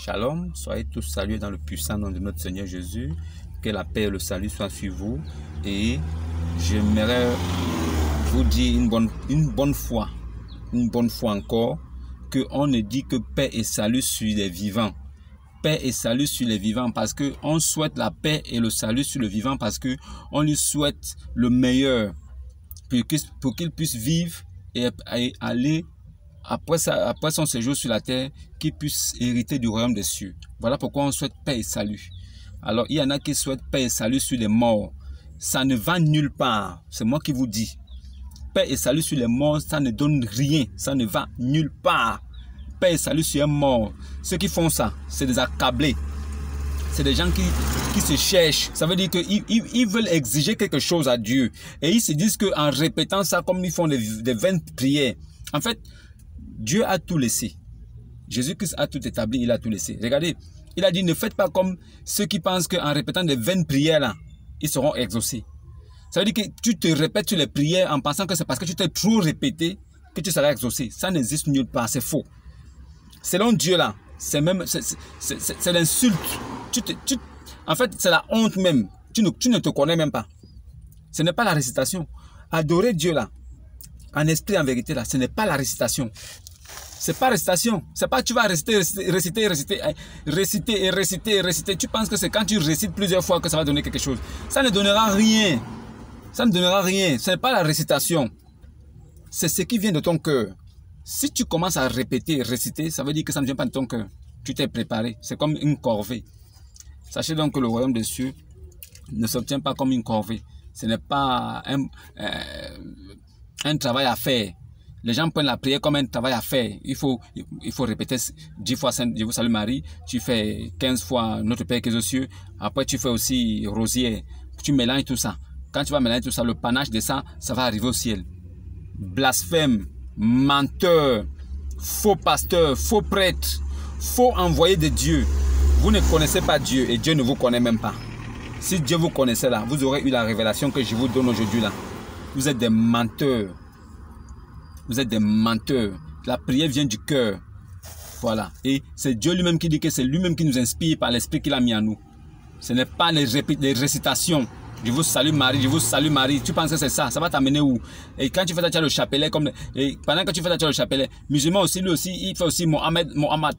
Shalom, soyez tous salués dans le puissant nom de notre Seigneur Jésus. Que la paix et le salut soient sur vous. Et j'aimerais vous dire une bonne fois encore, qu'on ne dit que paix et salut sur les vivants. Paix et salut sur les vivants, parce qu'on souhaite la paix et le salut sur le vivant, parce qu'on lui souhaite le meilleur pour qu'il puisse vivre et aller après son séjour sur la terre, qu'il puisse hériter du royaume des cieux. Voilà pourquoi on souhaite paix et salut. Alors il y en a qui souhaitent paix et salut sur les morts. Ça ne va nulle part. C'est moi qui vous dis. Paix et salut sur les morts, ça ne donne rien. Ça ne va nulle part. Paix et salut sur un mort. Ceux qui font ça, c'est des accablés. C'est des gens qui se cherchent. Ça veut dire qu'ils veulent exiger quelque chose à Dieu. Et ils se disent qu'en répétant ça, comme ils font des vaines prières, en fait, Dieu a tout laissé. Jésus-Christ a tout établi, il a tout laissé. Regardez, il a dit, ne faites pas comme ceux qui pensent qu'en répétant des vaines prières, là, ils seront exaucés. Ça veut dire que tu te répètes sur les prières en pensant que c'est parce que tu t'es trop répété que tu seras exaucé. Ça n'existe nulle part, c'est faux. Selon Dieu, là, c'est l'insulte. En fait, c'est la honte même. Tu ne te connais même pas. Ce n'est pas la récitation. Adorer Dieu, là, en esprit, en vérité, là, ce n'est pas la récitation. C'est pas récitation. C'est pas tu vas réciter. Tu penses que c'est quand tu récites plusieurs fois que ça va donner quelque chose. Ça ne donnera rien. Ça ne donnera rien. Ce n'est pas la récitation. C'est ce qui vient de ton cœur. Si tu commences à répéter, réciter, ça veut dire que ça ne vient pas de ton cœur. Tu t'es préparé. C'est comme une corvée. Sachez donc que le royaume des cieux ne s'obtient pas comme une corvée. Ce n'est pas un travail à faire. Les gens prennent la prière comme un travail à faire. Il faut répéter 10 fois Sainte, je vous salue Marie. Tu fais 15 fois Notre Père qui est aux cieux. Après, tu fais aussi Rosière. Tu mélanges tout ça. Quand tu vas mélanger tout ça, le panache de ça, ça va arriver au ciel. Blasphème, menteur, faux pasteur, faux prêtre, faux envoyé de Dieu. Vous ne connaissez pas Dieu et Dieu ne vous connaît même pas. Si Dieu vous connaissait là, vous aurez eu la révélation que je vous donne aujourd'hui là. Vous êtes des menteurs. Vous êtes des menteurs. La prière vient du cœur. Voilà. Et c'est Dieu lui-même qui dit que c'est lui-même qui nous inspire par l'esprit qu'il a mis en nous. Ce n'est pas les récitations. Je vous salue Marie, je vous salue Marie. Tu penses que c'est ça? Ça va t'amener où? Et quand tu fais ça, tu as le chapelet. Et pendant que tu fais ça, tu as le chapelet. Musulman aussi, lui aussi, il fait aussi Mohammed avec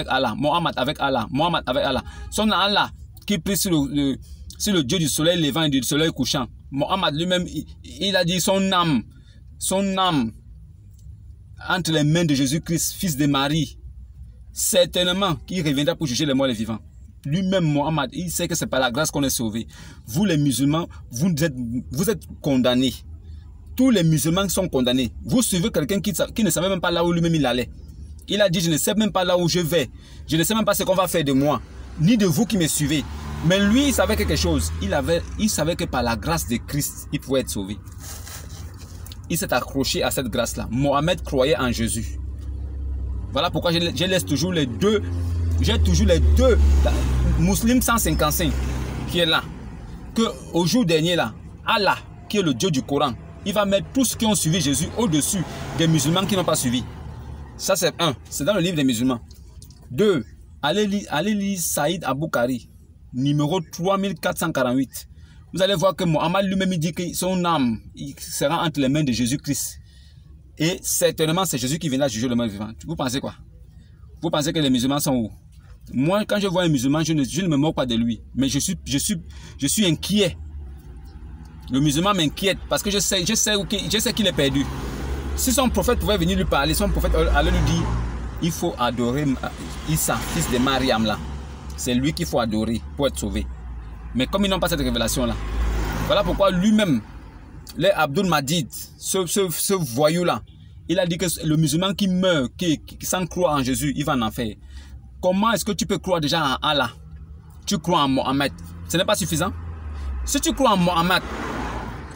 Allah. Mohammed avec Allah. Mohammed avec Allah. Son Allah qui prie sur le Dieu du soleil levant et du soleil couchant. Mohammed lui-même, il a dit son âme entre les mains de Jésus-Christ, fils de Marie, certainement qu'il reviendra pour juger les morts et les vivants. Lui-même, Mohammed, il sait que c'est par la grâce qu'on est sauvé. Vous les musulmans, vous êtes condamnés. Tous les musulmans sont condamnés. Vous suivez quelqu'un qui ne savait même pas là où lui-même il allait. Il a dit, je ne sais même pas là où je vais. Je ne sais même pas ce qu'on va faire de moi, ni de vous qui me suivez. Mais lui, il savait quelque chose. Il savait que par la grâce de Christ, il pouvait être sauvé. Il s'est accroché à cette grâce-là. Mohammed croyait en Jésus. Voilà pourquoi je laisse toujours les deux. J'ai toujours les deux. Muslim 155 qui est là. Que au jour dernier là, Allah, qui est le Dieu du Coran, il va mettre tous ceux qui ont suivi Jésus au-dessus des musulmans qui n'ont pas suivi. Ça c'est un. C'est dans le livre des musulmans. 2. Allez lire Saïd Aboukari, numéro 3448. Vous allez voir que Mohammed lui-même dit que son âme sera entre les mains de Jésus-Christ. Et certainement, c'est Jésus qui viendra juger le monde vivant. Vous pensez quoi? Vous pensez que les musulmans sont où? Moi, quand je vois un musulman, je ne me moque pas de lui. Mais je suis inquiet. Le musulman m'inquiète parce que je sais qu'il est perdu. Si son prophète pouvait venir lui parler, son prophète allait lui dire, il faut adorer Issa, fils de Mariam là. C'est lui qu'il faut adorer pour être sauvé. Mais comme ils n'ont pas cette révélation-là, voilà pourquoi lui-même, les Abdul Majid, ce voyou-là, il a dit que le musulman qui meurt, qui sans croire en Jésus, il va en enfer. Comment est-ce que tu peux croire déjà en Allah? Tu crois en Mohammed. Ce n'est pas suffisant. Si tu crois en Mohammed,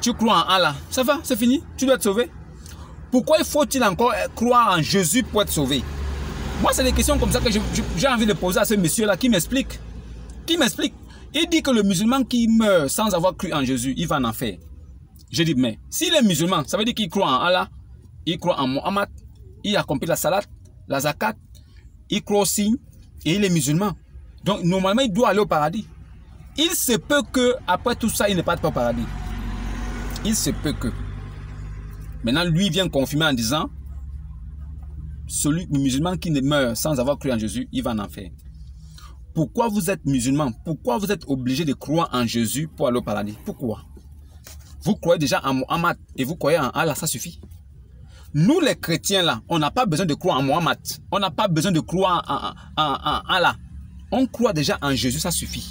tu crois en Allah, ça va, c'est fini, tu dois être sauvé. Pourquoi faut-il encore croire en Jésus pour être sauvé? Moi, c'est des questions comme ça que j'ai envie de poser à ce monsieur-là qui m'explique. Il dit que le musulman qui meurt sans avoir cru en Jésus, il va en enfer. Je dis, mais s'il est musulman, ça veut dire qu'il croit en Allah, il croit en Mohammed, il accomplit la salat, la zakat, il croit aussi, Et il est musulman. Donc, normalement, il doit aller au paradis. Il se peut que, après tout ça, il ne parte pas au paradis. Il se peut que. Maintenant, lui vient confirmer en disant, celui musulman qui ne meurt sans avoir cru en Jésus, il va en enfer. Pourquoi vous êtes musulman? Pourquoi vous êtes obligé de croire en Jésus pour aller au paradis? Pourquoi? Vous croyez déjà en Mohammed et vous croyez en Allah, ça suffit. Nous les chrétiens là, on n'a pas besoin de croire en Mohammed. On n'a pas besoin de croire en Allah. On croit déjà en Jésus, ça suffit.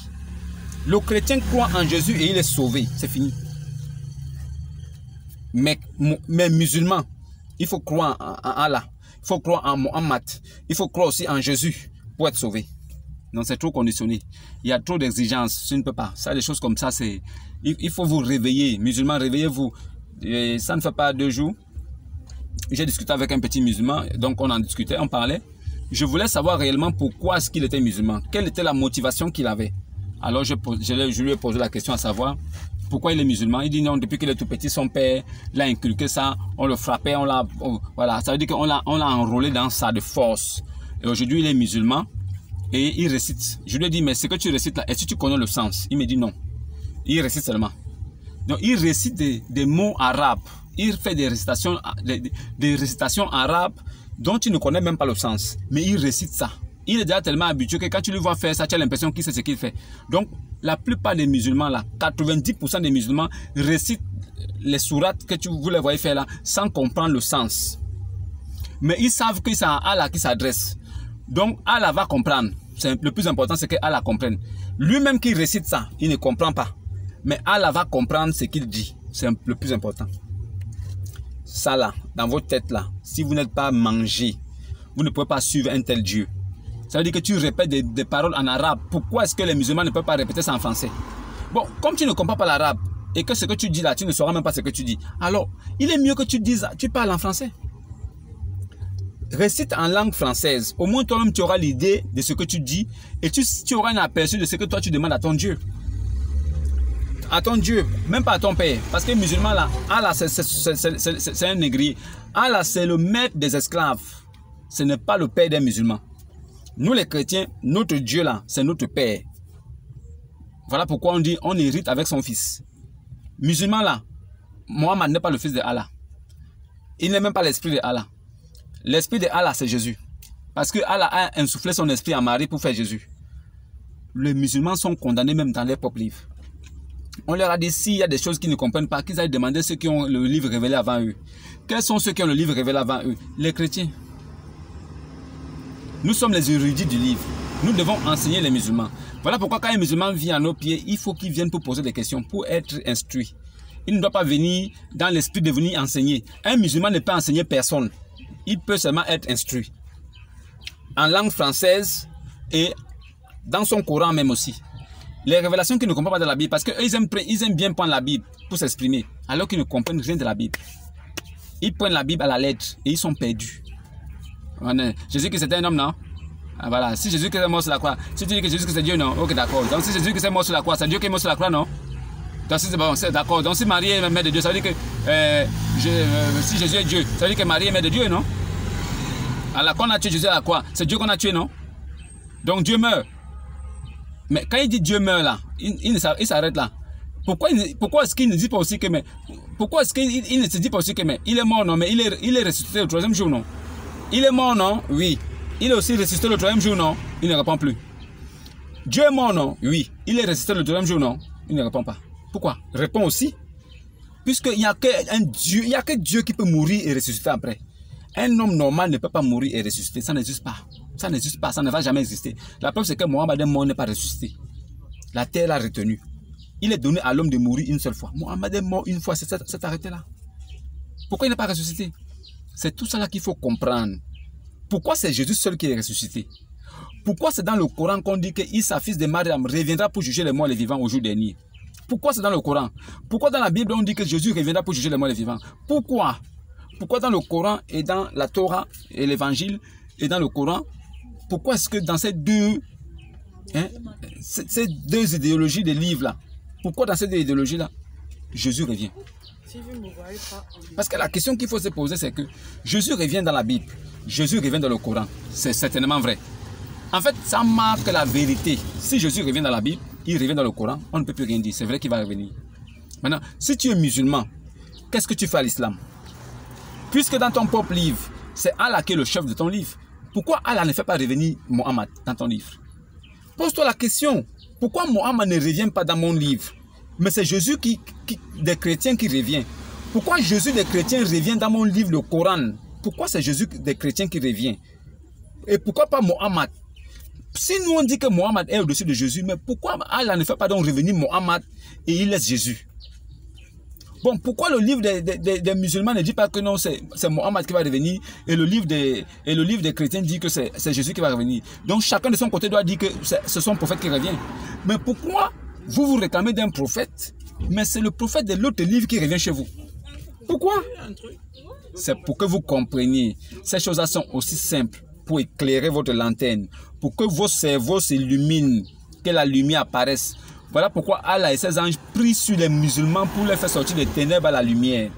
Le chrétien croit en Jésus et il est sauvé, c'est fini. Mais musulman, il faut croire en Allah. Il faut croire en Mohammed. Il faut croire aussi en Jésus pour être sauvé. Non, c'est trop conditionné. Il y a trop d'exigences. Tu ne peux pas. Ça, des choses comme ça, c'est... Il faut vous réveiller. Musulmans, réveillez-vous. Ça ne fait pas 2 jours. J'ai discuté avec un petit musulman. Donc, on en discutait, on parlait. Je voulais savoir réellement pourquoi est-ce qu'il était musulman. Quelle était la motivation qu'il avait. Alors, je lui ai posé la question à savoir pourquoi il est musulman. Il dit non, depuis qu'il est tout petit, son père l'a inculqué ça. On le frappait, voilà. Ça veut dire qu'on l'a enrôlé dans ça de force. Et aujourd'hui, il est musulman. Et il récite. Je lui ai dit, mais ce que tu récites là, est-ce que tu connais le sens? Il me dit non. Il récite seulement. Donc, il récite des mots arabes. Il fait des récitations arabes dont tu ne connais même pas le sens. Mais il récite ça. Il est déjà tellement habitué que quand tu le vois faire ça, tu as l'impression qu'il sait ce qu'il fait. Donc, la plupart des musulmans là, 90% des musulmans récitent les sourates que vous les voyez faire là, sans comprendre le sens. Mais ils savent que c'est à Allah qui s'adresse. Donc, Allah va comprendre. Le plus important, c'est que Allah comprenne. Lui-même qui récite ça, il ne comprend pas. Mais Allah va comprendre ce qu'il dit. C'est le plus important. Ça là, dans votre tête là, si vous n'êtes pas mangé, vous ne pouvez pas suivre un tel Dieu. Ça veut dire que tu répètes des paroles en arabe. Pourquoi est-ce que les musulmans ne peuvent pas répéter ça en français? Bon, comme tu ne comprends pas l'arabe et que ce que tu dis là, tu ne sauras même pas ce que tu dis. Alors, il est mieux que tu dises, tu parles en français. Récite en langue française. Au moins, toi-même, tu auras l'idée de ce que tu dis et tu auras un aperçu de ce que toi, tu demandes à ton Dieu. À ton Dieu, même pas à ton père. Parce que musulman, là, Allah, c'est un négrier. Allah, c'est le maître des esclaves. Ce n'est pas le père des musulmans. Nous, les chrétiens, notre Dieu, là, c'est notre père. Voilà pourquoi on dit, on hérite avec son fils. Musulman, là, Mohammed n'est pas le fils de Allah. Il n'est même pas l'esprit de Allah. L'esprit de Allah, c'est Jésus. Parce que Allah a insufflé son esprit à Marie pour faire Jésus. Les musulmans sont condamnés même dans leur propre livre. On leur a dit, s'il y a des choses qu'ils ne comprennent pas, qu'ils aillent demander ceux qui ont le livre révélé avant eux. Quels sont ceux qui ont le livre révélé avant eux? Les chrétiens. Nous sommes les érudits du livre. Nous devons enseigner les musulmans. Voilà pourquoi quand un musulman vient à nos pieds, il faut qu'il vienne pour poser des questions, pour être instruit. Il ne doit pas venir dans l'esprit de venir enseigner. Un musulman ne peut enseigner personne. Il peut seulement être instruit. En langue française et dans son Coran même aussi. Les révélations qu'ils ne comprennent pas de la Bible, parce qu'eux, ils aiment bien prendre la Bible pour s'exprimer, alors qu'ils ne comprennent rien de la Bible. Ils prennent la Bible à la lettre et ils sont perdus. Jésus que c'était un homme, non? Ah, voilà. Si Jésus qui est mort sur la croix, si tu dis que Jésus c'est Dieu, non? Ok, d'accord. Donc si Jésus qui est mort sur la croix, c'est Dieu qui est mort sur la croix, non? Donc si c'est bon, d'accord. Donc si Marie est mère de Dieu, ça veut dire que si Jésus est Dieu, ça veut dire que Marie est mère de Dieu, non? Alors qu'on a tué Jésus à la croix, c'est Dieu qu'on a tué, non? Donc Dieu meurt. Mais quand il dit Dieu meurt là, il s'arrête là. Pourquoi est-ce qu'il ne dit pas aussi que pourquoi est-ce qu'il ne se dit pas aussi que il est mort, non? Mais il est ressuscité le 3e jour, non? Il est mort, non? Oui. Il est aussi ressuscité le 3e jour, non? Il ne répond plus. Dieu est mort, non? Oui. Il est ressuscité le 3e jour, non? Il ne répond pas. Pourquoi? Réponds aussi. Puisqu'il n'y a que Dieu qui peut mourir et ressusciter après. Un homme normal ne peut pas mourir et ressusciter. Ça n'existe pas. Ça n'existe pas. Ça ne va jamais exister. La preuve, c'est que Mohammed est mort, n'est pas ressuscité. La terre l'a retenu. Il est donné à l'homme de mourir une seule fois. Mohammed est mort une fois. C'est arrêté là. Pourquoi il n'est pas ressuscité? C'est tout ça là qu'il faut comprendre. Pourquoi c'est Jésus seul qui est ressuscité? Pourquoi c'est dans le Coran qu'on dit que Isa, fils de Mariam, reviendra pour juger les morts et les vivants au jour dernier? Pourquoi c'est dans le Coran? Pourquoi dans la Bible on dit que Jésus reviendra pour juger les morts et les vivants? Pourquoi? Pourquoi dans le Coran et dans la Torah et l'Évangile et dans le Coran, pourquoi est-ce que dans ces deux idéologies des livres là, pourquoi dans ces deux idéologies là, Jésus revient? Parce que la question qu'il faut se poser, c'est que Jésus revient dans la Bible, Jésus revient dans le Coran, c'est certainement vrai. En fait, ça marque la vérité. Si Jésus revient dans la Bible, il revient dans le Coran, on ne peut plus rien dire. C'est vrai qu'il va revenir. Maintenant, si tu es musulman, qu'est-ce que tu fais à l'islam? Puisque dans ton propre livre, c'est Allah qui est le chef de ton livre, pourquoi Allah ne fait pas revenir Mohammed dans ton livre? Pose-toi la question. Pourquoi Mohammed ne revient pas dans mon livre? Mais c'est Jésus des chrétiens qui revient. Pourquoi Jésus des chrétiens revient dans mon livre, le Coran? Pourquoi c'est Jésus des chrétiens qui revient? Et pourquoi pas Mohammed? Si nous on dit que Mohammed est au-dessus de Jésus, mais pourquoi Allah ne fait pas donc revenir Mohammed et il laisse Jésus? Bon, pourquoi le livre des musulmans ne dit pas que non, c'est Mohammed qui va revenir et le livre des chrétiens dit que c'est Jésus qui va revenir? Donc chacun de son côté doit dire que c'est son prophète qui revient. Mais pourquoi vous vous réclamez d'un prophète, mais c'est le prophète de l'autre livre qui revient chez vous? Pourquoi? C'est pour que vous compreniez. Ces choses-là sont aussi simples pour éclairer votre lanterne, pour que vos cerveaux s'illuminent, que la lumière apparaisse. Voilà pourquoi Allah et ses anges prient sur les musulmans pour les faire sortir des ténèbres à la lumière.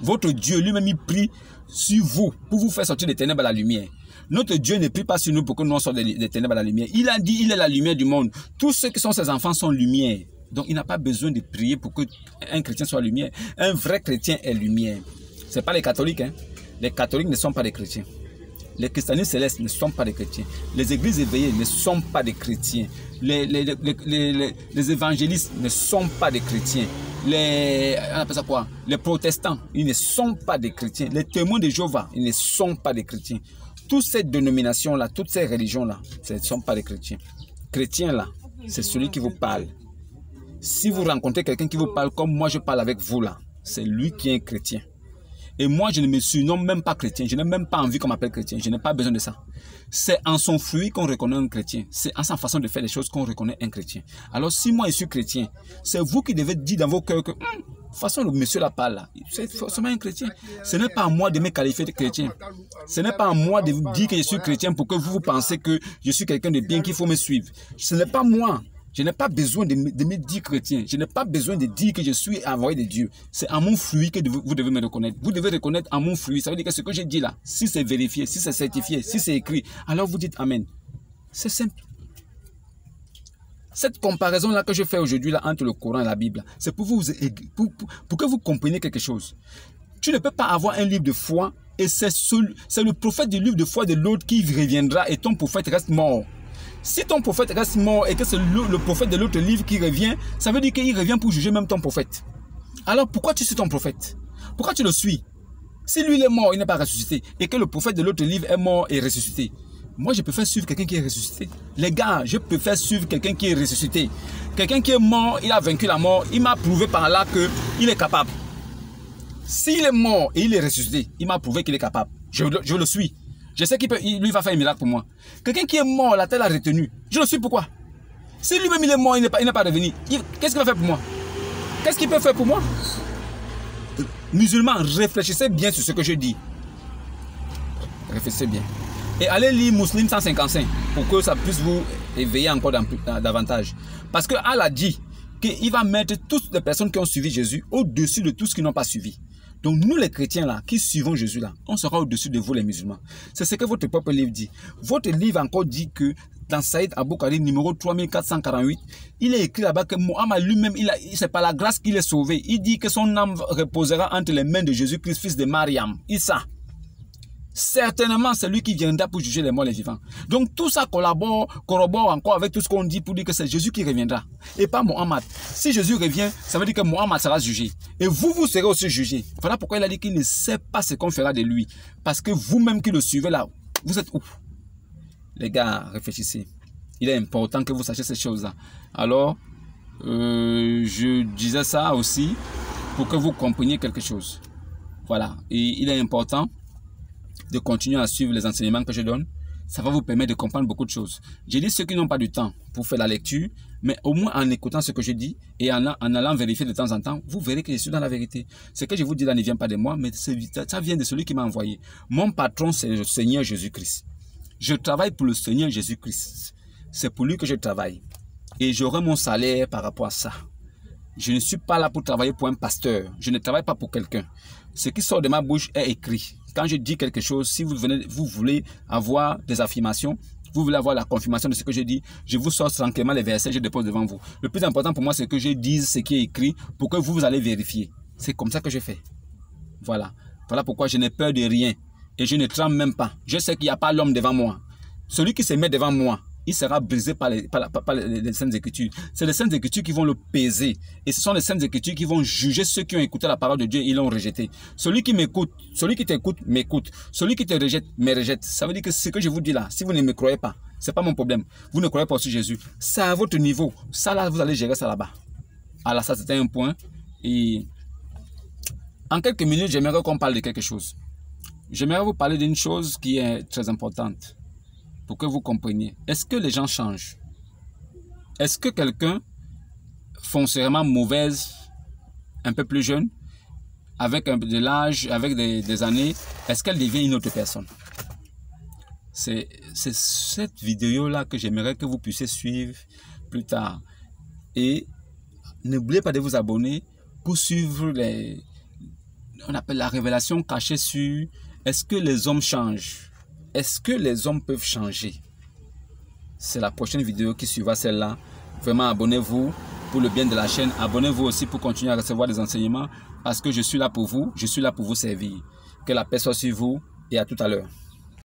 Votre Dieu lui-même il prie sur vous pour vous faire sortir des ténèbres à la lumière. Notre Dieu ne prie pas sur nous pour que nous sortions des ténèbres à la lumière. Il a dit il est la lumière du monde. Tous ceux qui sont ses enfants sont lumière. Donc il n'a pas besoin de prier pour qu'un chrétien soit lumière. Un vrai chrétien est lumière. Ce n'est pas les catholiques. Hein. Les catholiques ne sont pas des chrétiens. Les christianistes célestes ne sont pas des chrétiens. Les églises éveillées ne sont pas des chrétiens. Les évangélistes ne sont pas des chrétiens. On appelle ça quoi? Les protestants, ils ne sont pas des chrétiens. Les témoins de Jéhovah, ils ne sont pas des chrétiens. Toutes ces dénominations-là, toutes ces religions-là, ce ne sont pas des chrétiens. Chrétien, là, c'est celui qui vous parle. Si vous rencontrez quelqu'un qui vous parle comme moi je parle avec vous, là, c'est lui qui est un chrétien. Et moi, je ne me surnomme même pas chrétien. Je n'ai même pas envie qu'on m'appelle chrétien. Je n'ai pas besoin de ça. C'est en son fruit qu'on reconnaît un chrétien. C'est en sa façon de faire les choses qu'on reconnaît un chrétien. Alors, si moi, je suis chrétien, c'est vous qui devez dire dans vos cœurs que, de toute façon, le monsieur là parle là. C'est forcément un chrétien. Ce n'est pas à moi de me qualifier de chrétien. Ce n'est pas à moi de vous dire que je suis chrétien pour que vous pensez que je suis quelqu'un de bien qu'il faut me suivre. Ce n'est pas moi. Je n'ai pas besoin de me dire chrétien. Je n'ai pas besoin de dire que je suis envoyé de Dieu. C'est à mon fruit que vous devez me reconnaître. Vous devez reconnaître à mon fruit. Ça veut dire que ce que j'ai dit là, si c'est vérifié, si c'est certifié, si c'est écrit, alors vous dites Amen. C'est simple. Cette comparaison-là que je fais aujourd'hui entre le Coran et la Bible, c'est pour que vous compreniez quelque chose. Tu ne peux pas avoir un livre de foi et c'est le prophète du livre de foi de l'autre qui reviendra et ton prophète reste mort. Si ton prophète reste mort et que c'est le prophète de l'autre livre qui revient, ça veut dire qu'il revient pour juger même ton prophète. Alors pourquoi tu suis ton prophète? Pourquoi tu le suis? Si lui il est mort, il n'est pas ressuscité, et que le prophète de l'autre livre est mort et ressuscité, moi je préfère suivre quelqu'un qui est ressuscité. Les gars, je préfère suivre quelqu'un qui est ressuscité. Quelqu'un qui est mort, il a vaincu la mort, il m'a prouvé par là qu'il est capable. S'il est mort et il est ressuscité, il m'a prouvé qu'il est capable. Je le suis. Je sais qu'il va faire un miracle pour moi. Quelqu'un qui est mort, la terre l'a retenu. Je le suis pourquoi? Si lui-même il est mort, il n'est pas revenu, qu'est-ce qu'il va faire pour moi? Qu'est-ce qu'il peut faire pour moi? Musulmans, réfléchissez bien sur ce que je dis. Réfléchissez bien. Et allez lire Muslim 155 pour que ça puisse vous éveiller encore davantage. Parce que Allah dit qu'il va mettre toutes les personnes qui ont suivi Jésus au-dessus de tout ce qui n'ont pas suivi. Donc nous les chrétiens là, qui suivons Jésus là, on sera au-dessus de vous les musulmans. C'est ce que votre propre livre dit. Votre livre encore dit que dans Saïd Aboukari numéro 3448, il est écrit là-bas que Mohammed lui-même, c'est par la grâce qu'il est sauvé. Il dit que son âme reposera entre les mains de Jésus-Christ, fils de Mariam, Issa. Certainement, c'est lui qui viendra pour juger les morts et les vivants. Donc tout ça corrobore encore avec tout ce qu'on dit pour dire que c'est Jésus qui reviendra et pas Mohammed. Si Jésus revient, ça veut dire que Mohammed sera jugé. Et vous serez aussi jugé. Voilà pourquoi il a dit qu'il ne sait pas ce qu'on fera de lui. Parce que vous-même qui le suivez là, vous êtes où? Les gars, réfléchissez. Il est important que vous sachiez ces choses-là. Alors, je disais ça aussi pour que vous compreniez quelque chose. Voilà. Et il est important de continuer à suivre les enseignements que je donne. Ça va vous permettre de comprendre beaucoup de choses. J'ai dit ceux qui n'ont pas du temps pour faire la lecture, mais au moins en écoutant ce que je dis et en allant vérifier de temps en temps, vous verrez que je suis dans la vérité. Ce que je vous dis là ne vient pas de moi, mais ça vient de celui qui m'a envoyé. Mon patron, c'est le Seigneur Jésus-Christ. Je travaille pour le Seigneur Jésus-Christ. C'est pour lui que je travaille. Et j'aurai mon salaire par rapport à ça. Je ne suis pas là pour travailler pour un pasteur. Je ne travaille pas pour quelqu'un. Ce qui sort de ma bouche est écrit. Quand je dis quelque chose, si vous voulez avoir des affirmations, vous voulez avoir la confirmation de ce que je dis, je vous sors tranquillement les versets, je dépose devant vous. Le plus important pour moi, c'est que je dise ce qui est écrit pour que vous allez vérifier. C'est comme ça que je fais. Voilà. Voilà pourquoi je n'ai peur de rien et je ne tremble même pas. Je sais qu'il n'y a pas l'homme devant moi. Celui qui se met devant moi, il sera brisé par les Saintes Écritures. C'est les Saintes Écritures qui vont le peser. Et ce sont les Saintes Écritures qui vont juger ceux qui ont écouté la parole de Dieu et ils l'ont rejeté. Celui qui m'écoute, celui qui t'écoute, m'écoute. Celui qui te rejette, me rejette. Ça veut dire que ce que je vous dis là, si vous ne me croyez pas, ce n'est pas mon problème. Vous ne croyez pas sur Jésus. C'est à votre niveau. Ça là, vous allez gérer ça là-bas. Alors ça, c'était un point. Et en quelques minutes, j'aimerais qu'on parle de quelque chose. J'aimerais vous parler d'une chose qui est très importante. Pour que vous compreniez. Est-ce que les gens changent? Est-ce que quelqu'un foncièrement mauvaise, un peu plus jeune, avec de l'âge, avec des années, est-ce qu'elle devient une autre personne? C'est cette vidéo-là que j'aimerais que vous puissiez suivre plus tard. Et n'oubliez pas de vous abonner pour suivre on appelle la révélation cachée sur est-ce que les hommes changent? Est-ce que les hommes peuvent changer? C'est la prochaine vidéo qui suivra celle-là. Vraiment, abonnez-vous pour le bien de la chaîne. Abonnez-vous aussi pour continuer à recevoir des enseignements parce que je suis là pour vous. Je suis là pour vous servir. Que la paix soit sur vous et à tout à l'heure.